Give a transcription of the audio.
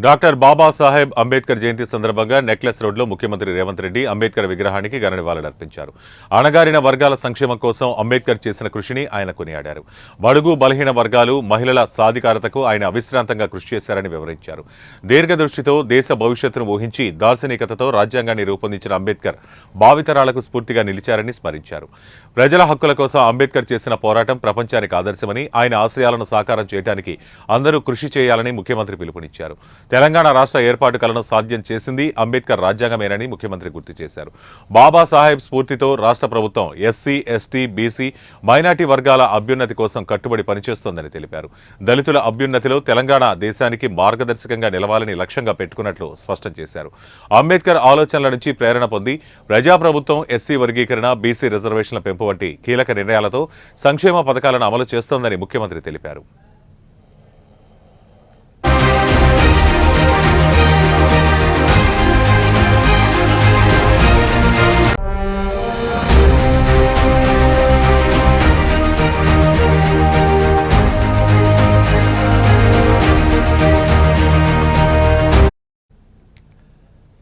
Doctor Babasaheb Ambedkar జయంతి సందర్భంగా necklace రోడ్లో ముఖ్యమంత్రి రేవంత్ రెడ్డి అంబేద్కర్ విగ్రహానికి ఘన నివాళులర్పించారు. అణగారిన వర్గాల సంక్షేమం కోసం అంబేద్కర్ చేసిన కృషిని ఆయన కొనియాడారు. బడుగు బలహీన వర్గాలు, మహిళల సాధికారతకు ఆయన అవిశ్రాంతంగా కృషి చేశారని వివరించారు. దీర్ఘదృష్టితో దేశ భవిష్యత్తును ఊహించి దార్శనికతతో రాజ్యాంగాన్ని రూపొందించిన అంబేద్కర్ భావితరాలకు స్ఫూర్తిగా నిలిచారని స్మరించారు. ప్రజల హక్కుల కోసం అంబేద్కర్ చేసిన పోరాటం ప్రపంచానికి ఆదర్శమని, ఆయన ఆశయాలను సాకారం చేయడానికి అందరూ కృషి చేయాలని ముఖ్యమంత్రి పిలుపునిచ్చారు. తెలంగాణ రాష్ట్ర ఏర్పాటు కలను సాధ్యం చేసింది అంబేద్కర్ రాజ్యాంగమేనని ముఖ్యమంత్రి గుర్తు చేశారు. బాబాసాహెబ్ స్ఫూర్తితో రాష్ట్ర ప్రభుత్వం ఎస్సీ, ఎస్టీ, బీసీ, మైనార్టీ వర్గాల అభ్యున్నతి కోసం కట్టుబడి పనిచేస్తోందని తెలిపారు. దళితుల అభ్యున్నతిలో తెలంగాణ దేశానికి మార్గదర్శకంగా నిలవాలని లక్ష్యంగా పెట్టుకున్నట్లు స్పష్టం చేశారు. అంబేద్కర్ ఆలోచనల నుంచి ప్రేరణ పొంది ప్రజాప్రభుత్వం ఎస్సీ వర్గీకరణ, బీసీ రిజర్వేషన్ల పెంపు వంటి కీలక నిర్ణయాలతో సంక్షేమ పథకాలను అమలు చేస్తోందని ముఖ్యమంత్రి తెలిపారు.